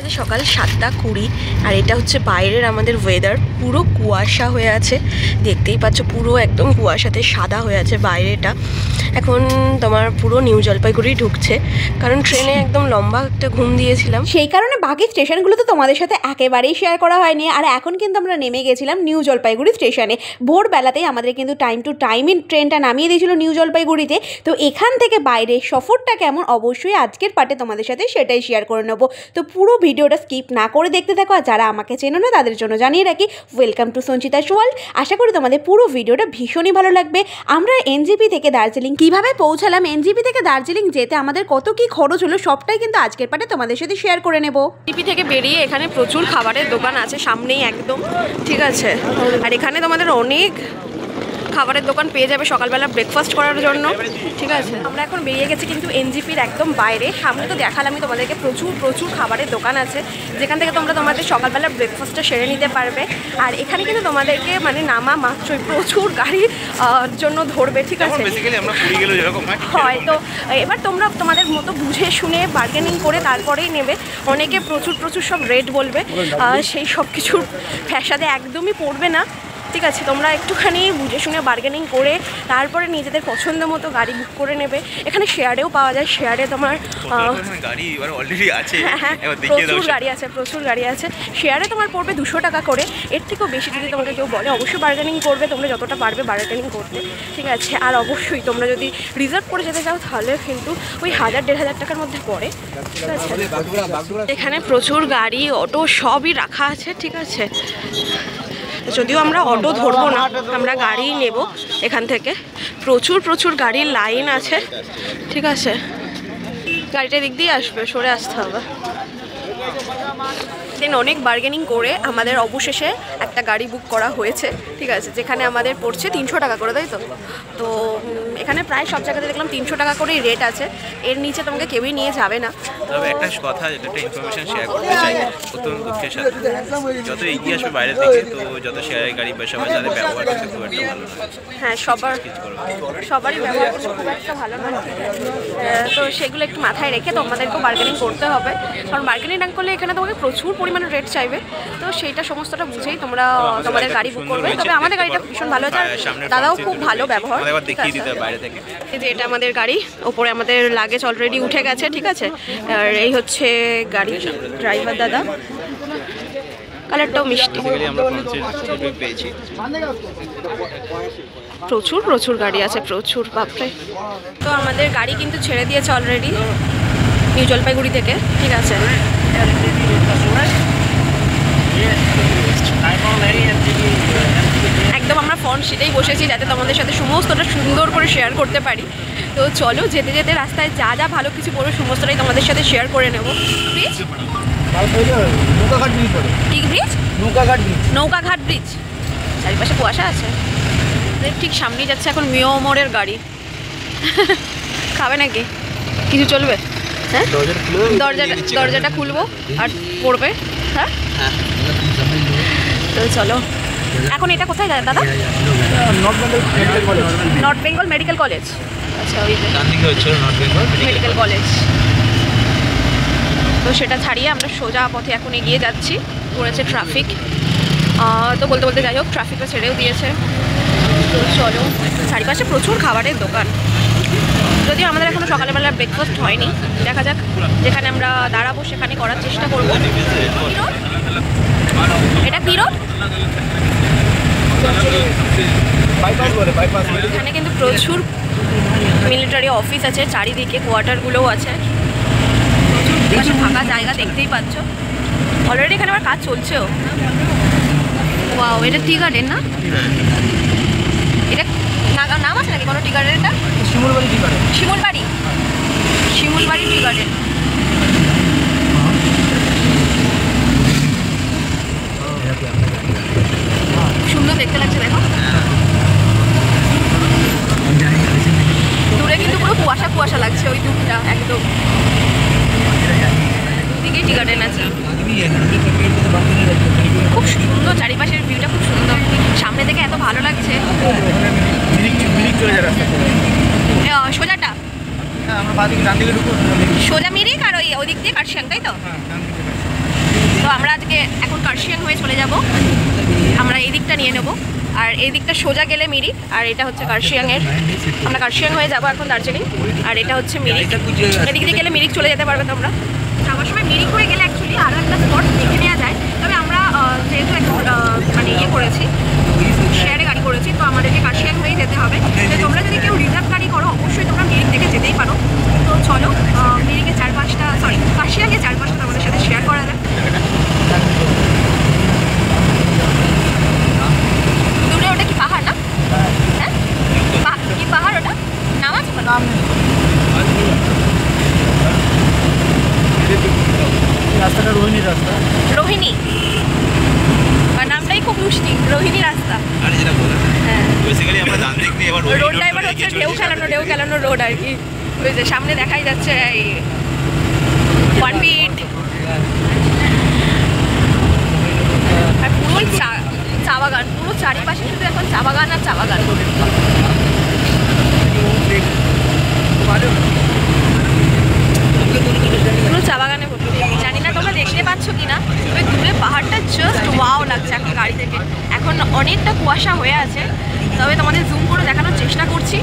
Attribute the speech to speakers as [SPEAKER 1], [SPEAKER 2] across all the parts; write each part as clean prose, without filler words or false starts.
[SPEAKER 1] বাজে সকাল 7:20 আর এটা হচ্ছে বাইরের আমাদের ওয়েদার। পুরো কুয়াশা হয়ে আছে, দেখতেই পাচ্ছ পুরো একদম কুয়াশাতে সাদা হয়ে আছে বাইরেটা। এখন তোমার পুরো নিউ জলপাইগুড়ি ঢুকছে, কারণ ট্রেনে একদম লম্বা একটা ঘুম দিয়েছিলাম,
[SPEAKER 2] সেই কারণে বাকি স্টেশনগুলো তো তোমাদের সাথে একেবারেই শেয়ার করা হয়নি। আর এখন কিন্তু আমরা নেমে গেছিলাম নিউ জলপাইগুড়ি স্টেশনে। ভোরবেলাতেই আমাদের কিন্তু টাইম টু টাইমই ট্রেনটা নামিয়ে দিয়েছিল নিউ জলপাইগুড়িতে। তো এখান থেকে বাইরে সফরটা কেমন অবশ্যই আজকের পার্টে তোমাদের সাথে সেটাই শেয়ার করে নেবো। তো পুরো ভিডিওটা স্কিপ না করে দেখতে থাকো। আর যারা আমাকে চেনো না তাদের জন্য জানিয়ে রাখি, ওয়েলকাম টু সঞ্চিতাস ওয়ার্ল্ড। আশা করি তোমাদের পুরো ভিডিওটা ভীষণই ভালো লাগবে। আমরা এনজেপি থেকে দার্জিলিং কিভাবে পৌঁছালাম, এনজেপি থেকে দার্জিলিং যেতে আমাদের কত কি খরচ হলো, সবটাই কিন্তু আজকের পার্টে তোমাদের সাথে শেয়ার করে নেব।
[SPEAKER 1] এনজেপি থেকে বেরিয়ে এখানে প্রচুর খাবারের দোকান আছে সামনেই একদম, ঠিক আছে। আর এখানে তোমাদের অনেক খাবারের দোকান পেয়ে যাবে সকালবেলা ব্রেকফাস্ট করার জন্য, ঠিক আছে। আমরা এখন বেরিয়ে গেছি কিন্তু এনজেপির একদম বাইরে। সামনে তো দেখালামই তোমাদেরকে প্রচুর খাবারের দোকান আছে, যেখান থেকে তোমরা তোমাদের সকালবেলা ব্রেকফাস্টটা সেরে নিতে পারবে। আর এখানে কিন্তু তোমাদেরকে মানে নামা মাত্রই প্রচুর গাড়ির জন্য ধরবে, ঠিক আছে। হয় তো এবার তোমরা তোমাদের মতো বুঝে শুনে বার্গেনিং করে তারপরেই নেবে। অনেকে প্রচুর সব রেট বলবে, সেই সব কিছুর ফ্যাসাদে একদমই পড়বে না, ঠিক আছে। তোমরা একটুখানি বুঝে শুনে বার্গেনিং করে তারপরে নিজেদের পছন্দ মতো গাড়ি বুক করে নেবে। এখানে শেয়ারেও পাওয়া যায়, শেয়ারে তোমার
[SPEAKER 3] গাড়ি অলরেডি আছে,
[SPEAKER 1] প্রচুর গাড়ি আছে। শেয়ারে তোমার পড়বে 200 টাকা করে। এর থেকেও বেশি যদি তোমাকে কেউ বলে অবশ্যই বার্গেনিং করবে, তোমরা যতটা পারবে বার্গেনিং করতে, ঠিক আছে। আর অবশ্যই তোমরা যদি রিজার্ভ করে যেতে চাও তাহলে কিন্তু ওই 1000-1500 টাকার মধ্যে পড়ে, ঠিক আছে। এখানে প্রচুর গাড়ি অটো সবই রাখা আছে, ঠিক আছে। যদিও আমরা অটো ধরবো না, আমরা গাড়ি নেব এখান থেকে। প্রচুর গাড়ির লাইন আছে, ঠিক আছে। গাড়িটা দিক দিয়ে আসবে, সরে আসতে হবে। দেন অনেক বার্গেনিং করে আমাদের অবশেষে একটা গাড়ি বুক করা হয়েছে, ঠিক আছে, যেখানে আমাদের পড়ছে 300 টাকা করে, তাই তো। তো এখানে প্রায় সব জায়গাতে দেখলাম 300 টাকা করেই রেট আছে, এর নিচে তোমাকে কেউই নিয়ে যাবে না।
[SPEAKER 3] তবে একটা কথা, যেটা একটা ইনফরমেশন শেয়ার করতে চাই অত্যন্ত দুঃখের সাথে, যত এগিয়ে আসবে বাইরে থেকে তো যত শেয়ারের গাড়ি বা সবাই যাদের ব্যবহার করতে খুব একটা ভালো নয়।
[SPEAKER 1] হ্যাঁ, সবারই ব্যবহার করতে খুব একটা ভালো নয়, তো সেগুলো একটু মাথায় রেখে তোমাদেরকেও বার্গেনিং করতে হবে। কারণ বার্গেনিং না করলে এখানে তোমাকে প্রচুর পরিমাণে রেট চাইবে, তো সেইটা সমস্তটা বুঝেই তোমরা তোমাদের গাড়ি বুক করবে। তবে আমাদের গাড়িটা ভীষণ ভালো আছে, দাদাও খুব ভালো ব্যবহার। এই যে এটা আমাদের গাড়ি, ওপরে আমাদের লাগেজ অলরেডি উঠে গেছে, ঠিক আছে। আর এই হচ্ছে গাড়ি, ড্রাইভার দাদা, কালারটাও মিষ্টি। প্রচুর গাড়ি আছে, প্রচুর, বাপরে। তো আমাদের গাড়ি কিন্তু ছেড়ে দিয়েছে অলরেডি নিউ জলপাইগুড়ি থেকে, ঠিক আছে। একদম আমরা ফ্রন্ট সিটেই বসেছি, যাতে তোমাদের সাথে সমস্তটা সুন্দর করে শেয়ার করতে পারি। তো চলো, যেতে রাস্তায় যা ভালো কিছু পড়বে সমস্তটাই তোমাদের সাথে শেয়ার করে নেব। ব্রিজ, নৌকাঘাট ব্রিজ, চারিপাশে কুয়াশা আছে। ঠিক সামনেই যাচ্ছে এখন মিয়োমোরের গাড়ি। খাবে নাকি কিছু? চলবে, হ্যাঁ। দরজাটা খুলবো আর পড়বে, হ্যাঁ। তো চলো, এখন এটা কোথায় যায় দাদা? North Bengal medical college. আচ্ছা, ওই মেডিকেল কলেজ। তো সেটা ছাড়িয়ে আমরা সোজা পথে এখন এগিয়ে যাচ্ছি। পড়েছে ট্রাফিক, তো বলতে যাই হোক, ট্রাফিকটা ছেড়েও দিয়েছে। তো চলো, চারিপাশে প্রচুর খাবারের দোকান। যদিও আমাদের এখনো সকালবেলা ব্রেকফাস্ট হয়নি, দেখা যাক। যেখানে আমরা দাঁড়াবো সেখানে করার চেষ্টা করবো। এটা কি রোড? এখানে কিন্তু প্রচুর মিলিটারি অফিস আছে, চারিদিকে কোয়ার্টারগুলোও আছে, প্রচুর ফাঁকা জায়গা দেখতেই পাচ্ছ। অলরেডি এখানে আমার কাজ চলছেও। ওয়াও, এটা টি গার্ডেন না? এটা নাম আছে নাকি কোনো টি গার্ডেন? এটা শিমুলবাড়ি টি গার্ডেন। সুন্দর দেখতে লাগছে, দেখো। দূরে কিন্তু পুরো কুয়াশা লাগছে, ওই দুধটা একদম। দুদিকেই টি গার্ডেন আছে, খুব সুন্দর। চারিপাশের ভিউটা খুব সুন্দর, সামনে থেকে এত ভালো লাগছে। সোজাটা সোজা মিরিক আর ওই দিক দিয়ে কাটছেন, তাই তো? তো আমরা আজকে এখন কার্শিয়াং হয়ে চলে যাব, আমরা এই দিকটা নিয়ে নেব, আর এই দিকটা সোজা গেলে মিরিক, আর এটা হচ্ছে কার্শিয়াংয়ের, আমরা কার্শিয়াং হয়ে যাব এখন দার্জিলিং, আর এটা হচ্ছে মিরিক। এদিক দিয়ে গেলে মিরিক চলে যেতে পারবে তোমরা। যাওয়ার সময় মিরিক হয়ে গেলে অ্যাকচুয়ালি আরও একটা স্পট দেখে নেওয়া যায়, তবে আমরা যেহেতু এখন মানে ইয়ে করেছি, শেয়ারে গাড়ি করেছি, তো আমাদেরকে কার্শিয়াং হয়ে যেতে হবে। তো তোমরা যদি কেউ রিজার্ভ গাড়ি করো অবশ্যই তোমরা মিরিক থেকে যেতেই পারো। তো চলো মিরিকে 4-5টা কার্শিয়াংয়ে 4-5টা তোমাদের সাথে শেয়ার করা যায়। দূরে ওটা কি পাহাড় না? হ্যাঁ কি পাহাড় ওটা? নাম আছে?
[SPEAKER 4] রাস্তাটা রোহিণীর রাস্তা।
[SPEAKER 1] রোহিণী, আর নামটাই খুব মিষ্টি, রোহিণী রাস্তা।
[SPEAKER 3] আর যেটা বললাম
[SPEAKER 1] হ্যাঁ,
[SPEAKER 3] বেসিক্যালি আমরা জানতে গিয়ে এবার
[SPEAKER 1] রোডটা এবার হচ্ছে ঢেউ খেলানো রোড আর কি। ওই যে সামনে দেখাই যাচ্ছে এই 1 ফিট, আর পুরোই চা বাগান, পুরো চারিপাশে শুধু এখন চা বাগান আর চা বাগান। পুরো চা বাগানে ভর্তি। জানি না তোমরা দেখতে পাচ্ছ কিনা, ওই দূরে পাহাড়টা জাস্ট ওয়াও লাগছে এখন গাড়ি থেকে। এখন অনেকটা কুয়াশা হয়ে আছে, তবে তোমাদের জুম করে দেখানোর চেষ্টা করছি।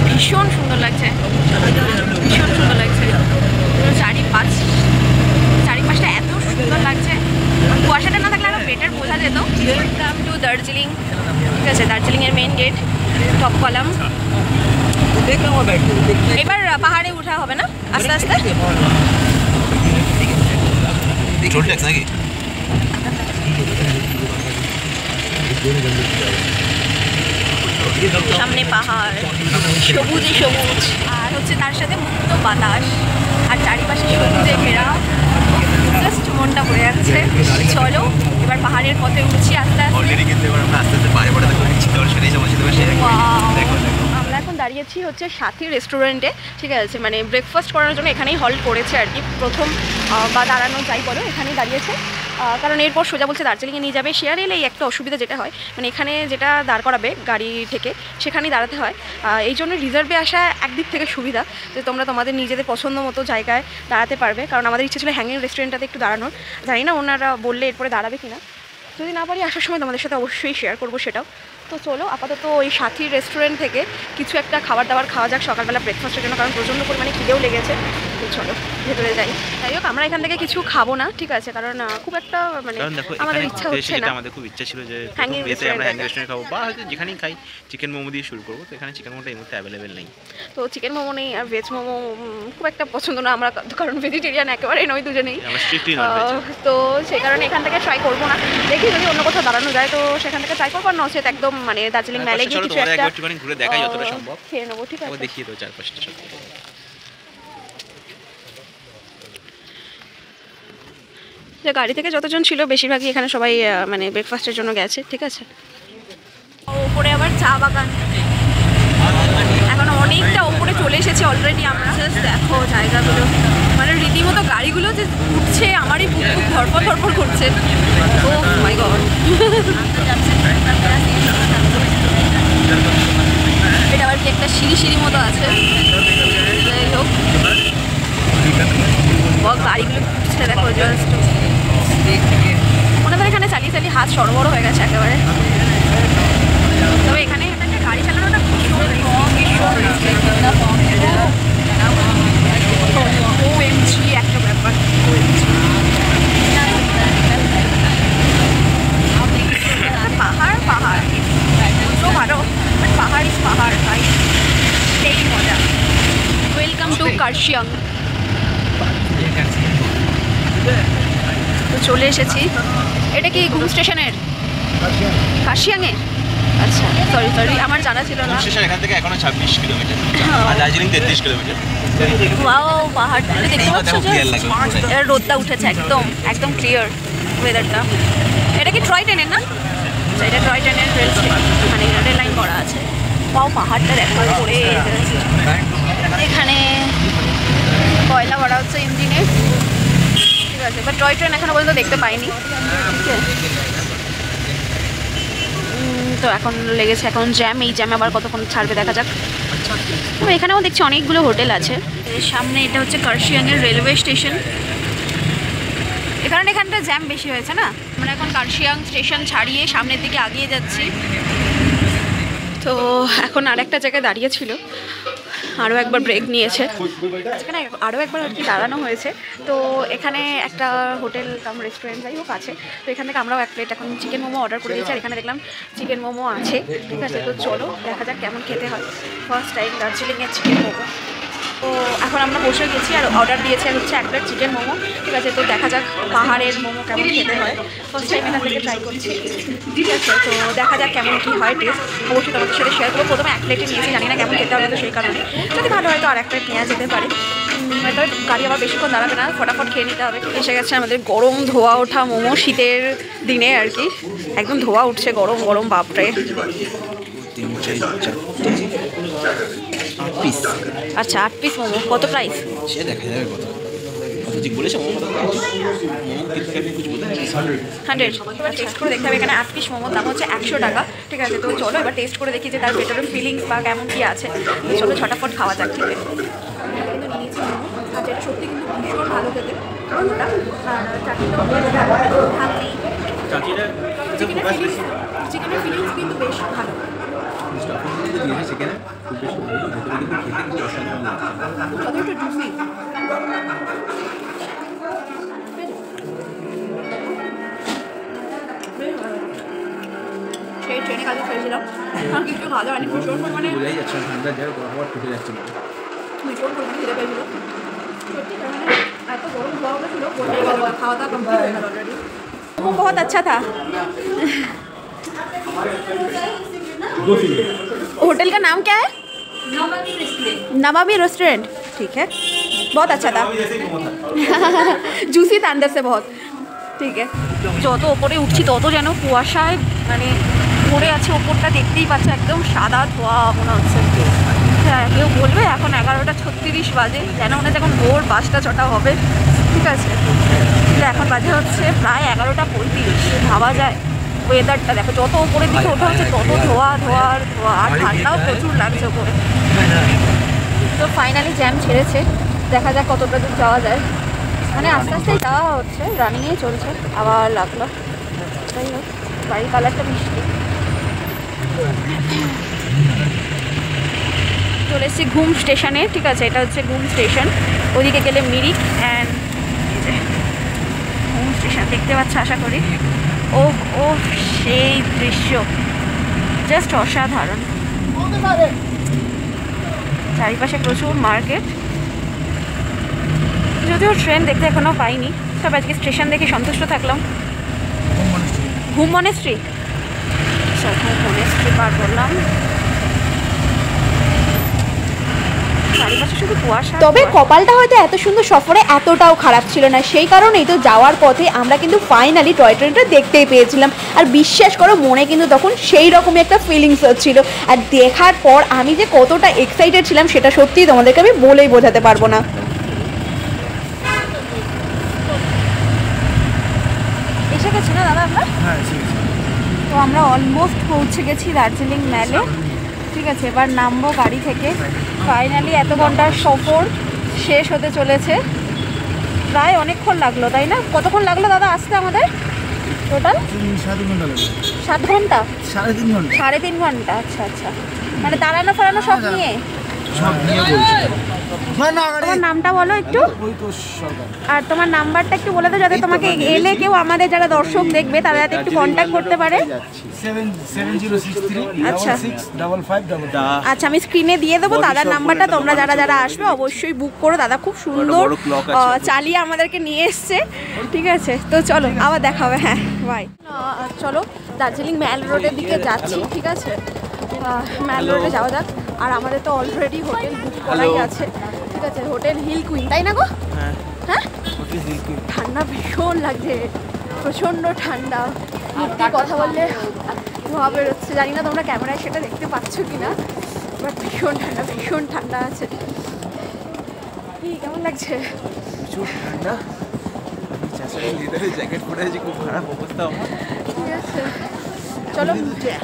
[SPEAKER 1] ভীষণ সুন্দর লাগছে, ভীষণ সুন্দর লাগছে। চারিপাশটা এত সুন্দর লাগছে, কুয়াশাটা না থাকলে আরও বেটার বোঝা যেত। ওয়েলকাম টু দার্জিলিং, ঠিক আছে, দার্জিলিংয়ের মেন গেট, টপ কলাম। এবার পাহাড়ে উঠা হবে না আস্তে আস্তে?
[SPEAKER 3] নাকি
[SPEAKER 1] সামনে পাহাড়, সবুজে সবুজ, আর হচ্ছে তার সাথে মুক্ত বাতাস, আর চারিপাশে সবুজে ঘেরা, জাস্ট মনটা ভরে যাচ্ছে। চলো এবার পাহাড়ের পথে উঠছি আস্তে আস্তে।
[SPEAKER 3] অলরেডি কিন্তু এবার আমরা আস্তে আস্তে পায়ে পড়ে সেটাই সমস্যা দেবে। দেখো
[SPEAKER 1] আমরা এখন দাঁড়িয়েছি হচ্ছে সাথী রেস্টুরেন্টে, ঠিক আছে, মানে ব্রেকফাস্ট করার জন্য এখানেই হল্ট করেছে আর কি। প্রথম বা দাঁড়ানো যাই বলো, এখানেই দাঁড়িয়েছে, কারণ এরপর সোজা বলছে দার্জিলিংয়ে নিয়ে যাবে। শেয়ার এলে এই একটা অসুবিধা যেটা হয়, মানে এখানে যেটা দাঁড় করাবে গাড়ি থেকে সেখানেই দাঁড়াতে হয়। এই জন্য রিজার্ভে আসা একদিক থেকে সুবিধা, যে তোমরা তোমাদের নিজেদের পছন্দ মতো জায়গায় দাঁড়াতে পারবে। কারণ আমাদের ইচ্ছে ছিল হ্যাঙ্গিং রেস্টুরেন্টটাতে একটু দাঁড়ানোর, জানি না ওনারা বললে এরপরে দাঁড়াবে কিনা। যদি না পারি আসার সময় তোমাদের সাথে অবশ্যই শেয়ার করবো সেটাও। তো চলো আপাতত ওই সাথী রেস্টুরেন্ট থেকে কিছু একটা খাবার দাবার খাওয়া যাক সকালবেলা ব্রেকফাস্টের জন্য, কারণ প্রচণ্ড পরিমাণে খিদেও লেগেছে। তো চলো ভেতরে যাই। যাই হোক আমরা এখান থেকে কিছু খাবো না, ঠিক আছে, কারণ খুব একটা মানে আমাদের ইচ্ছা হচ্ছে না।
[SPEAKER 3] আমাদের খুব ইচ্ছা ছিল যে
[SPEAKER 1] হ্যাঙ্গিং
[SPEAKER 3] আমরা হ্যাঙ্গিং রেস্টুরেন্ট খাবো, বা হয়তো যেখানেই খাই চিকেন মোমো দিয়ে শুরু করবো। তো এখানে চিকেন মোমোটা এই মুহূর্তে অ্যাভেলেবেল নেই,
[SPEAKER 1] তো চিকেন মোমো নেই, আর ভেজ মোমো খুব একটা পছন্দ না আমরা, কারণ ভেজিটেরিয়ান একেবারেই নয় দুজনেই।
[SPEAKER 3] আমরা স্ট্রিক্টলি ননভেজ।
[SPEAKER 1] তো সেই কারণে এখান থেকে ট্রাই করবো না, দেখি যদি অন্য কোথাও দাঁড়ানো যায় তো সেখান থেকে ট্রাই করবো। আর নচেত একদম মানে দার্জিলিং মেলে গিয়ে কিছু একটা
[SPEAKER 3] একটুখানি ঘুরে দেখাই যতটা সম্ভব,
[SPEAKER 1] খেয়ে নেবো, ঠিক আছে।
[SPEAKER 3] দেখিয়ে তো চারপাশটা সব।
[SPEAKER 1] যে গাড়ি থেকে যতজন ছিল বেশিরভাগই এখানে সবাই মানে ব্রেকফাস্টের জন্য গেছে, ঠিক আছে। ওপরে আবার চা বাগান, এখন অনেকটা ওপরে চলে এসেছি অলরেডি আমরা। দেখো জায়গাগুলো, মানে রীতিমতো গাড়িগুলো যে উঠছে আমারই বুক ধরপর ধরপর করছে। ও মাই গড, এটা আবার কি একটা সিঁড়ি মতো আছে। যাই হোক গাড়িগুলো উঠছে দেখো, জাস্ট ওনাদের এখানে চালিয়ে চালিয়ে হাত সরবর হয়ে গেছে একেবারে। তবে এখানে একটা গাড়ি চালানোটা OMG একটা ব্যাপার। পাহাড় পাহাড় তো ভালো, বাট পাহাড় ইস পাহাড়, তাই সেই মজা। Welcome to Kurseong. তো চলে এসেছি, এটা কি ঘুম স্টেশনের? কার্শিয়াংয়ে? আচ্ছা সরি আমার জানা ছিল না।
[SPEAKER 3] স্টেশন এখান থেকে এখনো 26 কিলোমিটার, আর দার্জিলিং 33 কিলোমিটার।
[SPEAKER 1] ওয়াও পাহাড়টা দেখতে পাচ্ছ, এটা রোদটা উঠেছে একদম একদম ক্লিয়ার ওয়েদারটা। এটা কি টয় ট্রেনের না? এটা টয় ট্রেনের রেল স্টেশন, মানে রেল লাইন করা আছে। ওয়াও পাহাড়টা দেখো পড়ে এখানে কয়লা ভরা হচ্ছে ইঞ্জিনে, ঠিক আছে। বাট টয় ট্রেন এখনো পর্যন্ত দেখতে পাইনি, ঠিক আছে। তো এখন লেগেছে এখন জ্যাম, এই জ্যামে আবার কতক্ষণ ছাড়বে দেখা যাক। তবে এখানেও দেখছি অনেকগুলো হোটেল আছে। সামনে এটা হচ্ছে কার্শিয়াংয়ের রেলওয়ে স্টেশন, এখানটা জ্যাম বেশি হয়েছে না। আমরা এখন কার্শিয়াং স্টেশন ছাড়িয়ে সামনের দিকে আগিয়ে যাচ্ছি। তো এখন আরেকটা জায়গায় দাঁড়িয়েছিল, আরও একবার ব্রেক নিয়েছে, এখানে আরও একবার আর কি দাঁড়ানো হয়েছে। তো এখানে একটা হোটেল কাম রেস্টুরেন্ট যাই হোক আছে, তো এখান থেকে আমরাও এক প্লেট এখন চিকেন মোমো অর্ডার করে দিয়েছি। আর এখানে দেখলাম চিকেন মোমো আছে, ঠিক আছে। তো চলো দেখা যাক কেমন খেতে হয়। ফার্স্ট টাইম দার্জিলিংয়ের চিকেন মোমো। তো এখন আমরা বসে গেছি আর অর্ডার দিয়েছি আর হচ্ছে এক প্লেট চিকেন মোমো, ঠিক আছে। তো দেখা যাক পাহাড়ের মোমো কেমন খেতে হয়, ফার্স্ট টাইম এখান থেকে ট্রাই করছি, ঠিক আছে। তো দেখা যাক কেমন কী হয় টেস্ট, অবশ্যই তোমাদের সাথে শেয়ার করবো। প্রথমে এক প্লেটে নিয়েছি, জানি না কেমন খেতে হবে, তো সেই কারণে যদি ভালো হয় তো আর এক প্লেট নেওয়া যেতে পারে। তবে গাড়ি আবার বেশিক্ষণ দাঁড়াবে না, ফটাফট খেয়ে নিতে হবে। এসে গেছে আমাদের গরম ধোয়া ওঠা মোমো, শীতের দিনে আর কি একদম ধোয়া উঠছে, গরম গরম বাপরে। আচ্ছা 8 পিস মোমো, কত প্রাইস?
[SPEAKER 3] সে দেখা যাবে কত ঠিক বলেছে মোমো কত প্রাইস, মোমো কিনতে গেলে কিছু বলতে 100।
[SPEAKER 1] এবার টেস্ট করে দেখতে হবে। এখানে 8 পিস মোমোর দাম হচ্ছে 100 টাকা, ঠিক আছে। তো চলো এবার টেস্ট করে দেখি যে তার ভেতরের ফিলিংস বা কেমন কী আছে। চলো ঝটাফট খাওয়া যাক, ঠিক আছে। কিন্তু নিয়েছি মোমো, আর যেটা সত্যি কিন্তু ভীষণ ভালো খেতে মোমোটা, আর চাটনিটাও ভাত নেই, চিকেনের ফিলিংস কিন্তু বেশ ভালো। যথেষ্ট জুসি, সেই ট্রেনে কাজে খেয়েছিলাম, কারণ কিছু ভালো হয়নি, ভীষণ পরিমাণে ভীষণ পরিমাণে খেতে পেয়েছিল। সত্যি মানে এত গরম ধোয়া উঠেছিল, খাওয়া দাওয়া কমপ্লিট হয়ে গেল অলরেডি। बहुत अच्छा था। होटल का नाम क्या है? नवाबी रेस्टोरेंट, ठीक है। बहुत अच्छा था, जूसी था अंदर से बहुत, ঠিক আছে। যত ওপরে উঠছি তত যেন কুয়াশায় মানে পড়ে আছে, ওপরটা দেখতেই পাচ্ছে একদম সাদা ধোয়া মনে হচ্ছে। হ্যাঁ, কেউ বলবে এখন 11:36 বাজে, যেন মনে হচ্ছে এখন ভোর 5টা-6টা হবে, ঠিক আছে। এখন বাজে হচ্ছে প্রায় 11:35। ভাবা যায় ওয়েদারটা দেখো, যত ওপরের দিকে ওঠা হচ্ছে তত ধোয়া ধোয়া আর ধোয়া, আর ঠান্ডাও প্রচুর লাগছে ওপরে। তো ফাইনালি জ্যাম ছেড়েছে, দেখা যাক কতটা দূর যাওয়া যায়। মানে আস্তে আস্তেই যাওয়া হচ্ছে, রানিংয়েই চলছে। আবার লাগলো, যাই হোক বাড়ির কালারটা মিষ্টি। চলে এসেছি ঘুম স্টেশনে, ঠিক আছে। এটা হচ্ছে ঘুম স্টেশন, ওদিকে গেলে মিরিক অ্যান্ড ঘুম স্টেশন দেখতে পাচ্ছ আশা করি। ও ও সেই দৃশ্য জাস্ট অসাধারণ, চারিপাশে প্রচুর মার্কেট। যদিও ট্রেন দেখতে এখনও পাইনি, তবে আজকে স্টেশন দেখে সন্তুষ্ট থাকলাম। ঘুম মনেস্ট্রি, আচ্ছা ঘুম মনেস্ট্রি পার করলাম।
[SPEAKER 2] তবে কপালটা হয়তো এত সুন্দর সফরে এতটাও খারাপ ছিল না, সেই কারণেই তো যাওয়ার পথে আমরা কিন্তু ফাইনালি টয় ট্রেনটা দেখতেই পেয়েছিলাম। আর বিশ্বাস করো মনে কিন্তু তখন সেই রকমই একটা ফিলিংস হচ্ছিল, আর দেখার পর আমি যে কতটা এক্সাইটেড ছিলাম সেটা সত্যিই তোমাদেরকে আমি বলেই বোঝাতে পারবো না।
[SPEAKER 1] এসে গেছি না দাদা আমরা? তো আমরা অলমোস্ট পৌঁছে গেছি দার্জিলিং ম্যালে, ঠিক আছে। এবার নামবো গাড়ি থেকে। ফাইনালি এত ঘন্টার সফর শেষ হতে চলেছে। প্রায় অনেকক্ষণ লাগলো, তাই না? কতক্ষণ লাগলো দাদা আসতে আমাদের টোটাল? 7 ঘন্টা, 3.5 ঘন্টা। আচ্ছা আচ্ছা, মানে দাঁড়ানো ফেরানো সব নিয়ে। তোমার নামটা বলো একটু, আর তোমার নাম্বারটা একটু বলে দাও, যাতে তোমাকে এলে কেউ আমাদের যারা দর্শক দেখবে তারা যাতে একটু কন্ট্যাক্ট করতে পারে। আচ্ছা আচ্ছা, আমি স্ক্রিনে দিয়ে দেবো দাদার নাম্বারটা। তোমরা যারা যারা আসবে অবশ্যই বুক করো, দাদা খুব সুন্দর চালিয়ে আমাদেরকে নিয়ে এসছে, ঠিক আছে। তো চলো আবার দেখা হবে, হ্যাঁ বাই। চলো দার্জিলিং ম্যাল রোডের দিকে যাচ্ছি, ঠিক আছে। ম্যাল রোডে যাওয়া যাক। আর আমাদের তো অলরেডি হোটেল বুক করাই আছে, ঠিক আছে। হোটেল হিল কুইন, তাই না গো? হ্যাঁ, ঠান্ডা ভীষণ লাগছে, প্রচণ্ড ঠান্ডা। কথা বললে ধোয়া বেরোচ্ছে, জানি না তোমরা ক্যামেরায় সেটা দেখতে পাচ্ছ কি না, বাট ভীষণ ঠান্ডা, ভীষণ ঠান্ডা আছে। কি কেমন লাগছে?
[SPEAKER 3] প্রচুর ঠান্ডা, জ্যাকেট পরে আছি, খুব খারাপ অবস্থা আমার।
[SPEAKER 1] ঠিক আছে চলো।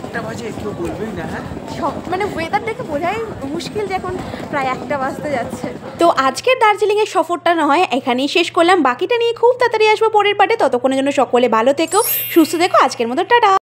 [SPEAKER 4] একটা বাজে কেউ বলবেই না। হ্যাঁ,
[SPEAKER 1] সব মানে ওয়েদার দেখে বোঝাই মুশকিল যে এখন প্রায় 1টা বাজতে যাচ্ছে।
[SPEAKER 2] তো আজকের দার্জিলিংয়ের সফরটা না হয় এখানেই শেষ করলাম, বাকিটা নিয়ে খুব তাড়াতাড়ি আসবো পরের পার্টে। ততক্ষণের জন্য সকলে ভালো থেকো, সুস্থ থেকো। আজকের মতো টাটা।